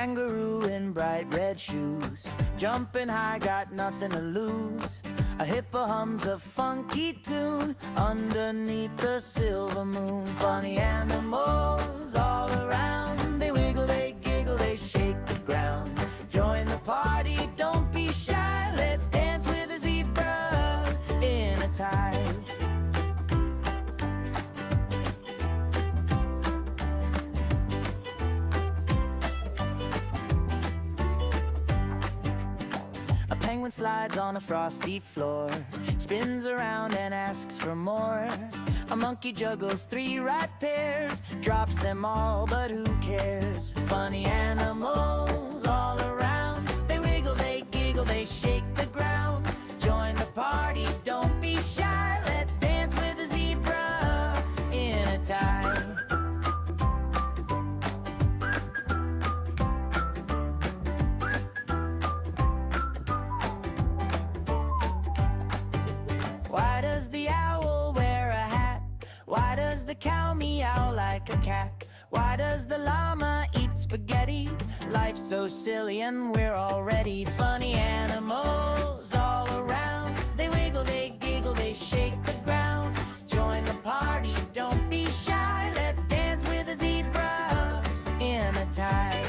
kangaroo in bright red shoes, jumping high, got nothing to lose. A hippo hums a funky tune underneath the silver moon. Funny animals all around, they wiggle, they giggle, they shake the ground. Join the party, don't be shy, let's dance with a zebra in a tie. Penguin slides on a frosty floor, spins around and asks for more. A monkey juggles 3 right pairs, drops them all, but who cares? Funny animals all around, they wiggle, they giggle, they shake the ground. Join the party, don't be shy, let's dance with a zebra in a tie. Why does the owl wear a hat? Why does the cow meow like a cat? Why does the llama eat spaghetti? Life's so silly and we're already funny animals all around. They wiggle, they giggle, they shake the ground. Join the party, don't be shy, let's dance with a zebra in a tie.